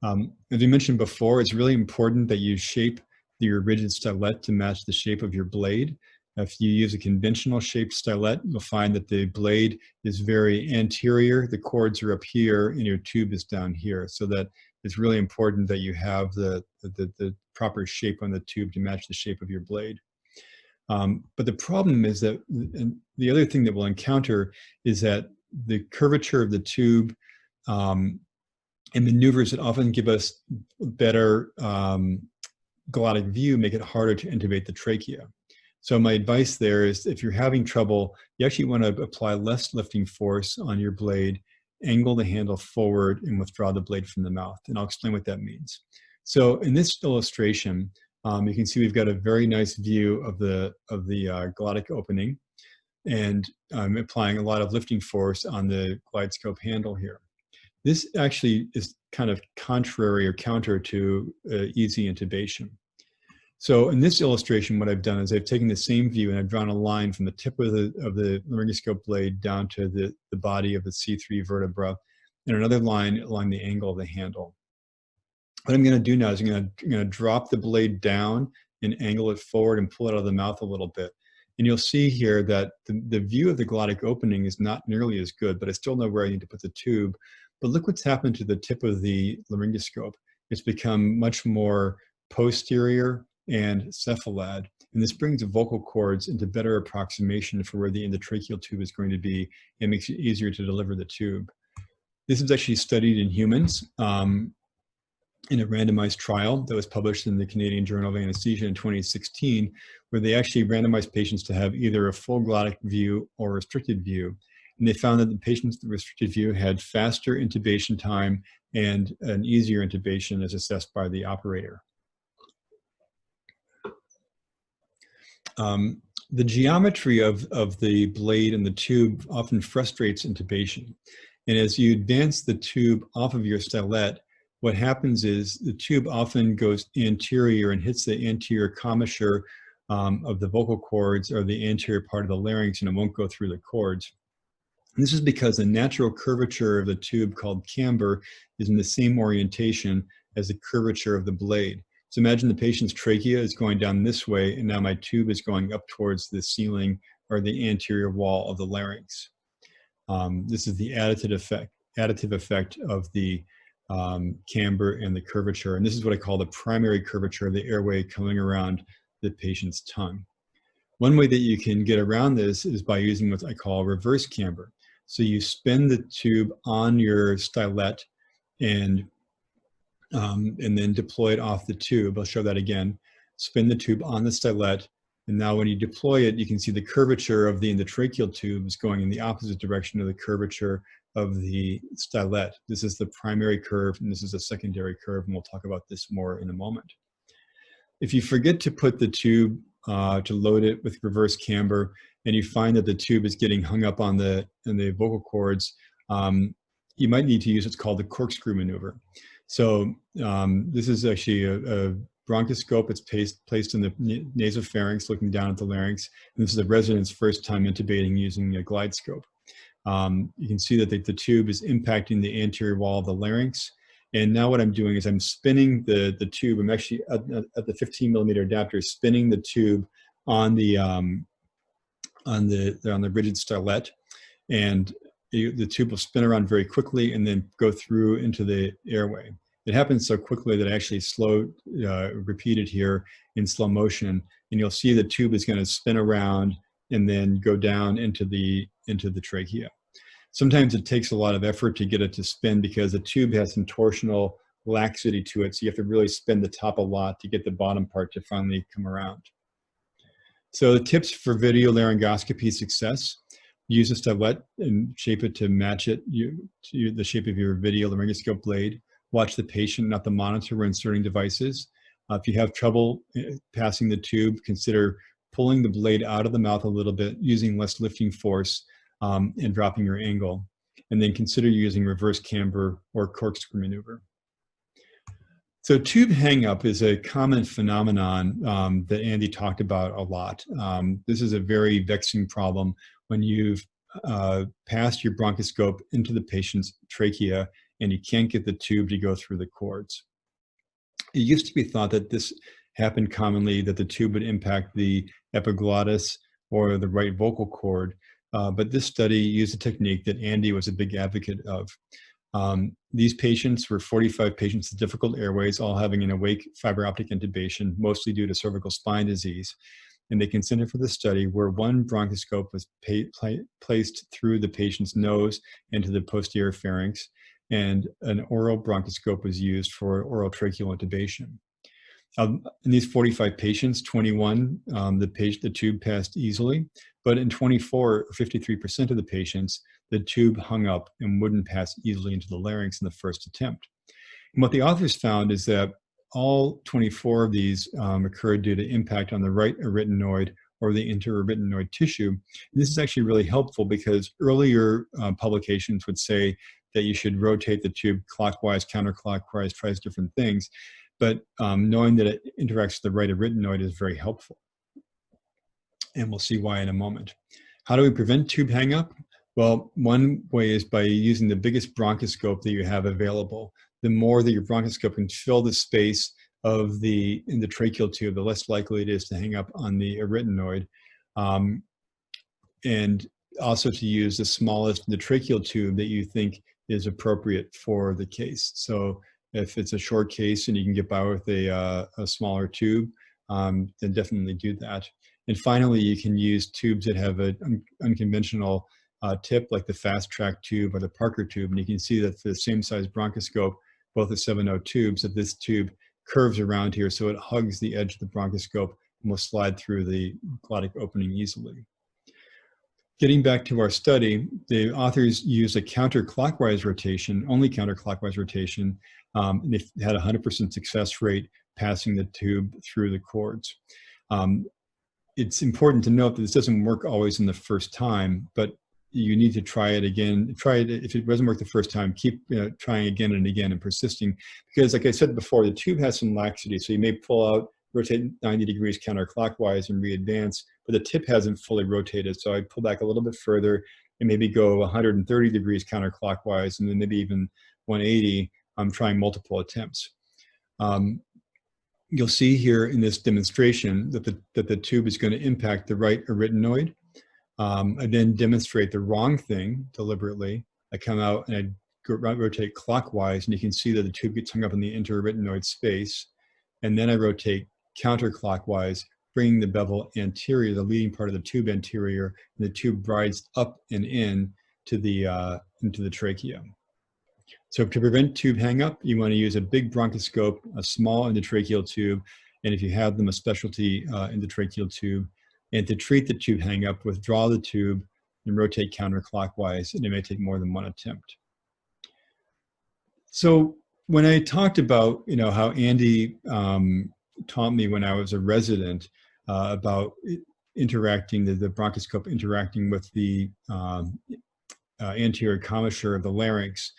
As we mentioned before, it's really important that you shape your rigid stylet to match the shape of your blade. If you use a conventional shaped stylet, you'll find that the blade is very anterior, the cords are up here, and your tube is down here. So that it's really important that you have the proper shape on the tube to match the shape of your blade. But the problem is that, and the other thing that we'll encounter is that the curvature of the tube and maneuvers that often give us better glottic view make it harder to intubate the trachea. So my advice there is if you're having trouble, you actually want to apply less lifting force on your blade, angle the handle forward, and withdraw the blade from the mouth. And I'll explain what that means. So in this illustration, you can see we've got a very nice view of the glottic opening, and I'm applying a lot of lifting force on the glide scope handle here. This actually is kind of contrary or counter to easy intubation. So in this illustration, what I've done is I've taken the same view and I've drawn a line from the tip of the laryngoscope blade down to the body of the C3 vertebra, and another line along the angle of the handle. What I'm going to do now is I'm going to drop the blade down and angle it forward and pull it out of the mouth a little bit. And you'll see here that the view of the glottic opening is not nearly as good, but I still know where I need to put the tube. But look what's happened to the tip of the laryngoscope. It's become much more posterior and cephalad. And this brings the vocal cords into better approximation for where the endotracheal tube is going to be, and makes it easier to deliver the tube. This is actually studied in humans in a randomized trial that was published in the Canadian Journal of Anesthesia in 2016, where they actually randomized patients to have either a full glottic view or restricted view. And they found that the patients with the restricted view had faster intubation time and an easier intubation as assessed by the operator. The geometry of the blade and the tube often frustrates intubation. And as you advance the tube off of your stylet, what happens is the tube often goes anterior and hits the anterior commissure of the vocal cords or the anterior part of the larynx, and it won't go through the cords. And this is because the natural curvature of the tube, called camber, is in the same orientation as the curvature of the blade. So imagine the patient's trachea is going down this way, and now my tube is going up towards the ceiling or the anterior wall of the larynx. This is the additive effect of the camber and the curvature. And this is what I call the primary curvature of the airway coming around the patient's tongue. One way that you can get around this is by using what I call reverse camber. So you spin the tube on your stylet and then deploy it off the tube. I'll show that again. Spin the tube on the stylet, and now when you deploy it, you can see the curvature of the endotracheal tube is going in the opposite direction of the curvature of the stylet. This is the primary curve, and this is a secondary curve, and we'll talk about this more in a moment. If you forget to put the tube to load it with reverse camber, and you find that the tube is getting hung up on the vocal cords, you might need to use what's called the corkscrew maneuver. So this is actually a bronchoscope. It's placed in the nasopharynx, looking down at the larynx. And this is the resident's first time intubating using a glide scope. You can see that the tube is impacting the anterior wall of the larynx. And now what I'm doing is I'm spinning the tube. I'm actually at the 15 millimeter adapter, spinning the tube on the rigid stylet. and the tube will spin around very quickly and then go through into the airway. It happens so quickly that I actually repeat it here in slow motion, and you'll see the tube is going to spin around and then go down into the trachea. Sometimes it takes a lot of effort to get it to spin because the tube has some torsional laxity to it, so you have to really spin the top a lot to get the bottom part to finally come around. So the tips for video laryngoscopy success: use a stylet and shape it to match it to the shape of your video laryngoscope blade. Watch the patient, not the monitor, when inserting devices. If you have trouble passing the tube, consider pulling the blade out of the mouth a little bit, using less lifting force, and dropping your angle. And then consider using reverse camber or corkscrew maneuver. So tube hang-up is a common phenomenon that Andy talked about a lot. This is a very vexing problem when you've passed your bronchoscope into the patient's trachea and you can't get the tube to go through the cords. It used to be thought that this happened commonly, that the tube would impact the epiglottis or the right vocal cord, but this study used a technique that Andy was a big advocate of. These patients were 45 patients with difficult airways, all having an awake fiber optic intubation, mostly due to cervical spine disease. And they consented for the study, where one bronchoscope was placed through the patient's nose into the posterior pharynx, and an oral bronchoscope was used for oral tracheal intubation. In these 45 patients, 21, the tube passed easily, but in 24, or 53% of the patients, the tube hung up and wouldn't pass easily into the larynx in the first attempt. And what the authors found is that all 24 of these occurred due to impact on the right arytenoid or the interarytenoid tissue. And this is actually really helpful because earlier publications would say that you should rotate the tube clockwise, counterclockwise, tries different things. But knowing that it interacts with the right arytenoid is very helpful. And we'll see why in a moment. How do we prevent tube hang-up? Well, one way is by using the biggest bronchoscope that you have available. The more that your bronchoscope can fill the space in the tracheal tube, the less likely it is to hang up on the arytenoid. And also to use the smallest, the tracheal tube that you think is appropriate for the case. So if it's a short case and you can get by with a smaller tube, then definitely do that. And finally, you can use tubes that have an unconventional tip, like the fast track tube or the Parker tube. And you can see that for the same size bronchoscope, both the 7.0 tubes, that this tube curves around here, so it hugs the edge of the bronchoscope and will slide through the glottic opening easily. Getting back to our study, the authors used a counterclockwise rotation, only counterclockwise rotation, and they had a 100% success rate passing the tube through the cords. It's important to note that this doesn't work always in the first time, but you need to try it again. Try it. If it doesn't work the first time, keep trying again and again and persisting, because like I said before, the tube has some laxity. So you may pull out, rotate 90 degrees counterclockwise and re-advance, but the tip hasn't fully rotated. So I pull back a little bit further and maybe go 130 degrees counterclockwise and then maybe even 180. I'm trying multiple attempts. You'll see here in this demonstration that the tube is going to impact the right arytenoid. I then demonstrate the wrong thing deliberately. I come out and I rotate clockwise, and you can see that the tube gets hung up in the interarytenoid space. And then I rotate counterclockwise, bringing the bevel anterior, the leading part of the tube anterior, and the tube rides up and in to into the trachea. So to prevent tube hang-up, you want to use a big bronchoscope, a small endotracheal tube, and if you have them, a specialty endotracheal tube. And to treat the tube hang-up, withdraw the tube and rotate counterclockwise, and it may take more than one attempt. So when I talked about how Andy taught me when I was a resident about interacting, the bronchoscope interacting with the anterior commissure of the larynx,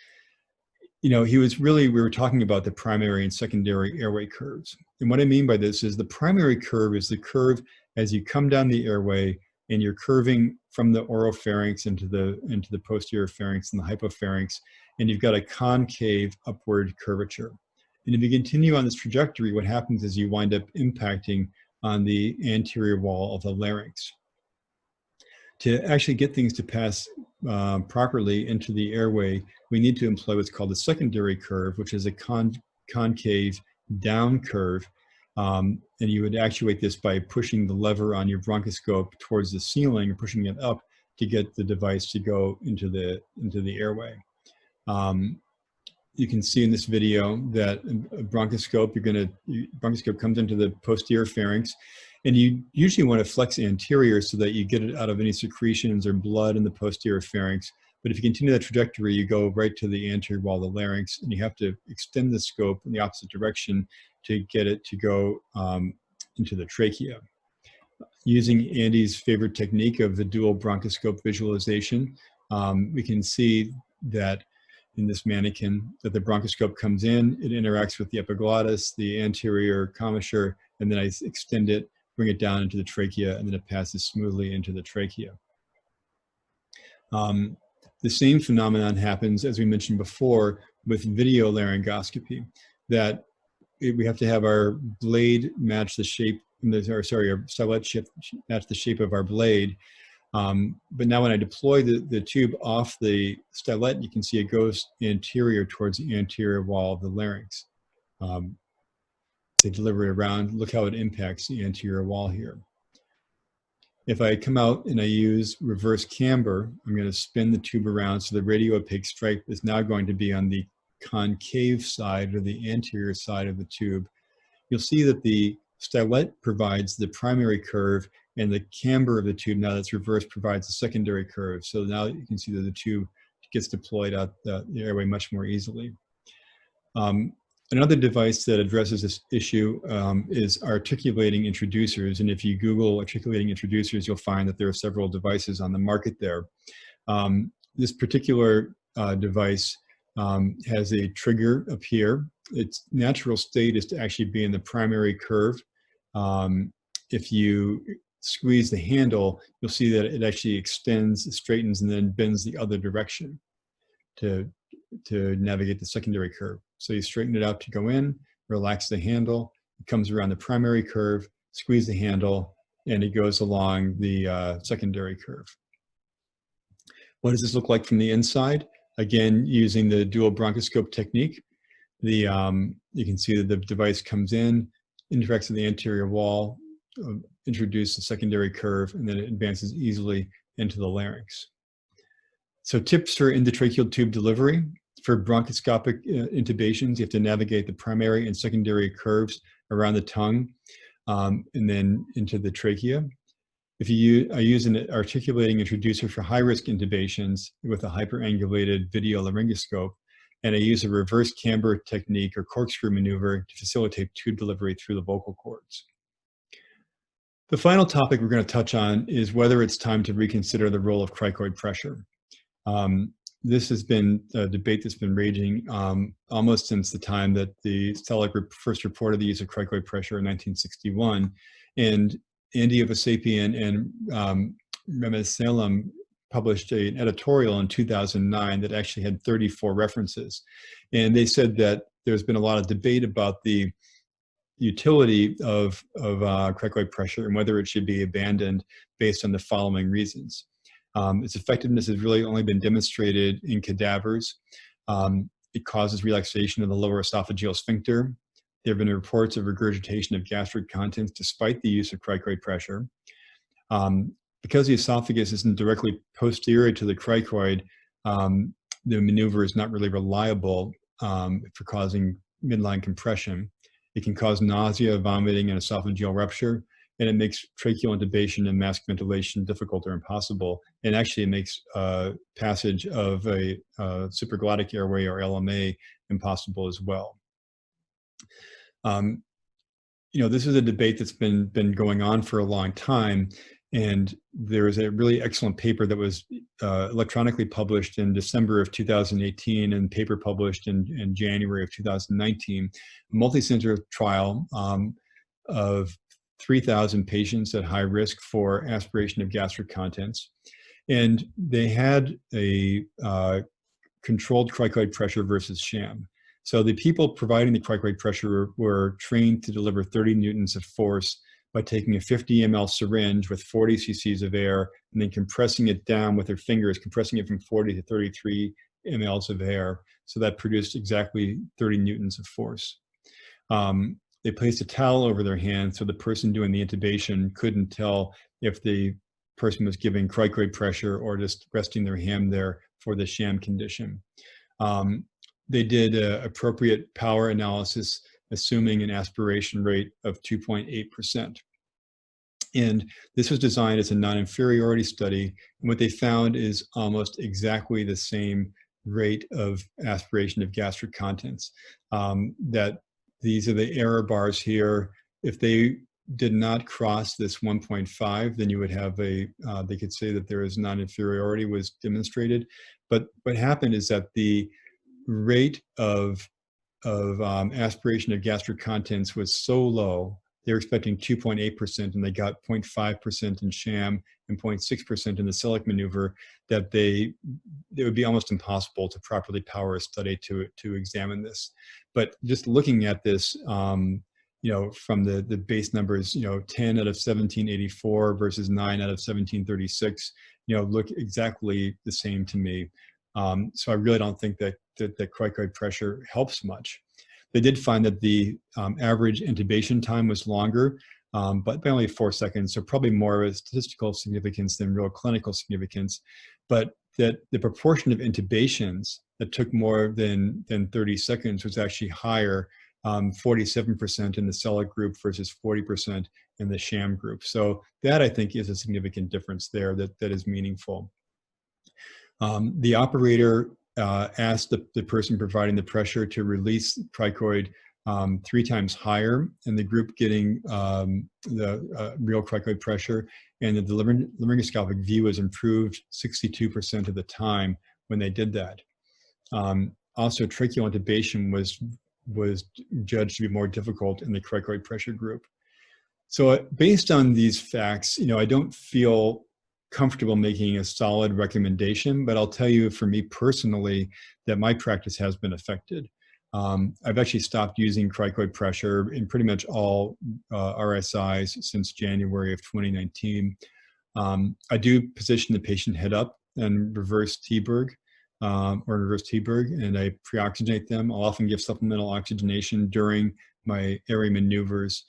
we were talking about the primary and secondary airway curves. And what I mean by this is the primary curve is the curve as you come down the airway and you're curving from the oropharynx into the posterior pharynx and the hypopharynx, and you've got a concave upward curvature. And if you continue on this trajectory, what happens is you wind up impacting on the anterior wall of the larynx. To actually get things to pass properly into the airway, we need to employ what's called a secondary curve, which is a concave down curve. And you would actuate this by pushing the lever on your bronchoscope towards the ceiling, pushing it up to get the device to go into the airway. You can see in this video that a bronchoscope, bronchoscope comes into the posterior pharynx, and you usually want to flex anterior so that you get it out of any secretions or blood in the posterior pharynx. But if you continue that trajectory, you go right to the anterior wall of the larynx, and you have to extend the scope in the opposite direction to get it to go into the trachea. Using Andy's favorite technique of the dual bronchoscope visualization, we can see that in this mannequin that the bronchoscope comes in, it interacts with the epiglottis, the anterior commissure, and then I extend it, bring it down into the trachea, and then it passes smoothly into the trachea. The same phenomenon happens, as we mentioned before, with video laryngoscopy, that we have to have our blade match the shape, our stylet match the shape of our blade. But now when I deploy the tube off the stylet, you can see it goes anterior towards the anterior wall of the larynx. They deliver it around, look how it impacts the anterior wall here. If I come out and I use reverse camber, I'm going to spin the tube around so the radio-opaque stripe is now going to be on the concave side or the anterior side of the tube. You'll see that the stylet provides the primary curve, and the camber of the tube, now that's reversed, provides a secondary curve. So now you can see that the tube gets deployed out the airway much more easily. Another device that addresses this issue is articulating introducers. And if you Google articulating introducers, you'll find that there are several devices on the market there. This particular device has a trigger up here. Its natural state is to actually be in the primary curve. If you squeeze the handle, you'll see that it actually extends, straightens, and then bends the other direction to navigate the secondary curve. So you straighten it out to go in, relax the handle, it comes around the primary curve, squeeze the handle, and it goes along the secondary curve. What does this look like from the inside? Again, using the dual bronchoscope technique, you can see that the device comes in, interacts with the anterior wall, introduce the secondary curve, and then it advances easily into the larynx. So tips for endotracheal tube delivery. For bronchoscopic intubations, you have to navigate the primary and secondary curves around the tongue and then into the trachea. I use an articulating introducer for high-risk intubations with a hyperangulated video laryngoscope, and I use a reverse camber technique or corkscrew maneuver to facilitate tube delivery through the vocal cords. The final topic we're going to touch on is whether it's time to reconsider the role of cricoid pressure. This has been a debate that's been raging almost since the time that the Stella group first reported the use of cricoid pressure in 1961. And Andy Ovasapian and Mehmet Salem published an editorial in 2009 that actually had 34 references. And they said that there's been a lot of debate about the utility of cricoid pressure and whether it should be abandoned based on the following reasons. Its effectiveness has really only been demonstrated in cadavers. It causes relaxation of the lower esophageal sphincter. There have been reports of regurgitation of gastric contents despite the use of cricoid pressure. Because the esophagus isn't directly posterior to the cricoid, the maneuver is not really reliable for causing midline compression. It can cause nausea, vomiting, and esophageal rupture, and it makes tracheal intubation and mask ventilation difficult or impossible. And actually, it makes passage of a supraglottic airway or LMA impossible as well. This is a debate that's been going on for a long time, and there is a really excellent paper that was electronically published in December of 2018 and paper published in January of 2019, a multi-center trial of 3,000 patients at high risk for aspiration of gastric contents. And they had a controlled cricoid pressure versus sham. So the people providing the cricoid pressure were trained to deliver 30 newtons of force by taking a 50 ml syringe with 40 cc's of air and then compressing it down with their fingers, compressing it from 40 to 33 mLs of air. So that produced exactly 30 newtons of force. They placed a towel over their hand so the person doing the intubation couldn't tell if the person was giving cricoid pressure or just resting their hand there for the sham condition. They did appropriate power analysis, assuming an aspiration rate of 2.8%. And this was designed as a non-inferiority study. And what they found is almost exactly the same rate of aspiration of gastric contents. That these are the error bars here. If they did not cross this 1.5, then you would have they could say that there is non-inferiority was demonstrated. But what happened is that the rate of aspiration of gastric contents was so low, they were expecting 2.8% and they got 0.5% in sham and 0.6% in the Selleck maneuver, that it would be almost impossible to properly power a study to examine this. But just looking at this, from the base numbers, 10 out of 1784 versus 9 out of 1736, look exactly the same to me. So I really don't think that cricoid pressure helps much. They did find that the average intubation time was longer, but by only 4 seconds, so probably more of a statistical significance than real clinical significance. But that the proportion of intubations that took more than 30 seconds was actually higher, 47% in the Selleck group versus 40% in the sham group. So that, I think, is a significant difference there that is meaningful. The operator asked the person providing the pressure to release cricoid 3 times higher, and the group getting the real cricoid pressure, and the laryngoscopic view was improved 62% of the time when they did that. Also, tracheal intubation was judged to be more difficult in the cricoid pressure group. So based on these facts, I don't feel comfortable making a solid recommendation, but I'll tell you for me personally that my practice has been affected. I've actually stopped using cricoid pressure in pretty much all RSIs since January of 2019. I do position the patient head up and reverse T-Berg, and I pre-oxygenate them. I'll often give supplemental oxygenation during my airway maneuvers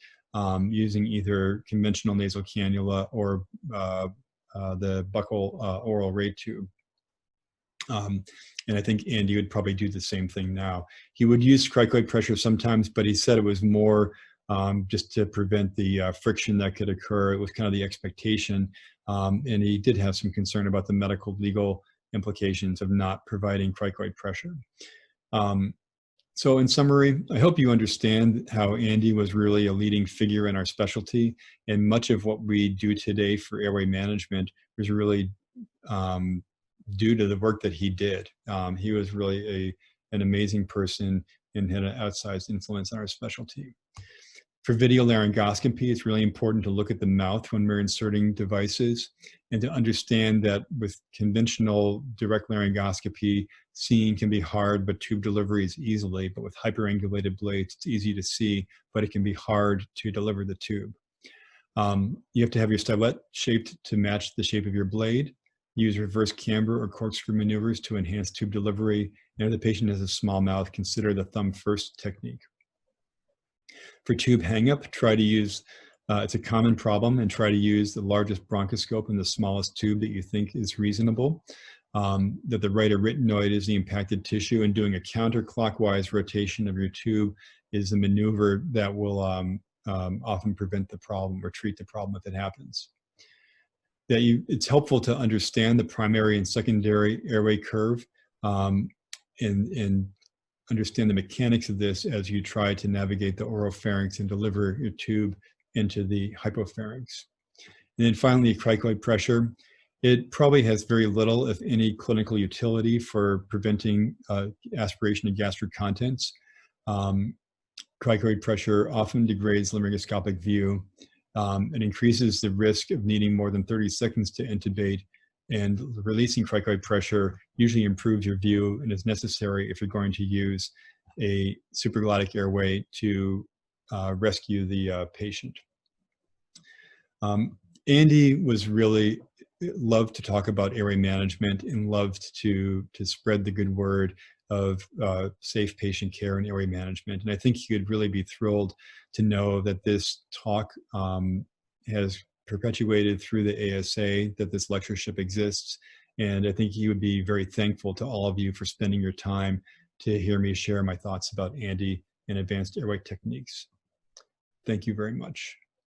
using either conventional nasal cannula or the buccal oral rate tube. And I think Andy would probably do the same thing now. He would use cricoid pressure sometimes, but he said it was more just to prevent the friction that could occur. It was kind of the expectation. And he did have some concern about the medical legal implications of not providing cricoid pressure. So in summary, I hope you understand how Andy was really a leading figure in our specialty, and much of what we do today for airway management was really due to the work that he did. He was really an amazing person and had an outsized influence on our specialty. For video laryngoscopy, it's really important to look at the mouth when we're inserting devices and to understand that with conventional direct laryngoscopy, seeing can be hard, but tube delivery is easily. But with hyperangulated blades, it's easy to see, but it can be hard to deliver the tube. You have to have your stylet shaped to match the shape of your blade. Use reverse camber or corkscrew maneuvers to enhance tube delivery. And if the patient has a small mouth, consider the thumb first technique. For tube hang-up, try to use, it's a common problem, and try to use the largest bronchoscope and the smallest tube that you think is reasonable. That the right arytenoid is the impacted tissue, and doing a counterclockwise rotation of your tube is a maneuver that will often prevent the problem or treat the problem if it happens. It's helpful to understand the primary and secondary airway curve and understand the mechanics of this as you try to navigate the oropharynx and deliver your tube into the hypopharynx. And then finally, cricoid pressure. It probably has very little, if any, clinical utility for preventing aspiration of gastric contents. Cricoid pressure often degrades laryngoscopic view. It increases the risk of needing more than 30 seconds to intubate, and releasing cricoid pressure usually improves your view and is necessary if you're going to use a supraglottic airway to rescue the patient. Andy was really loved to talk about airway management and loved to spread the good word of safe patient care and airway management. And I think he would really be thrilled to know that this talk has perpetuated through the ASA, that this lectureship exists. And I think he would be very thankful to all of you for spending your time to hear me share my thoughts about Andy and advanced airway techniques. Thank you very much.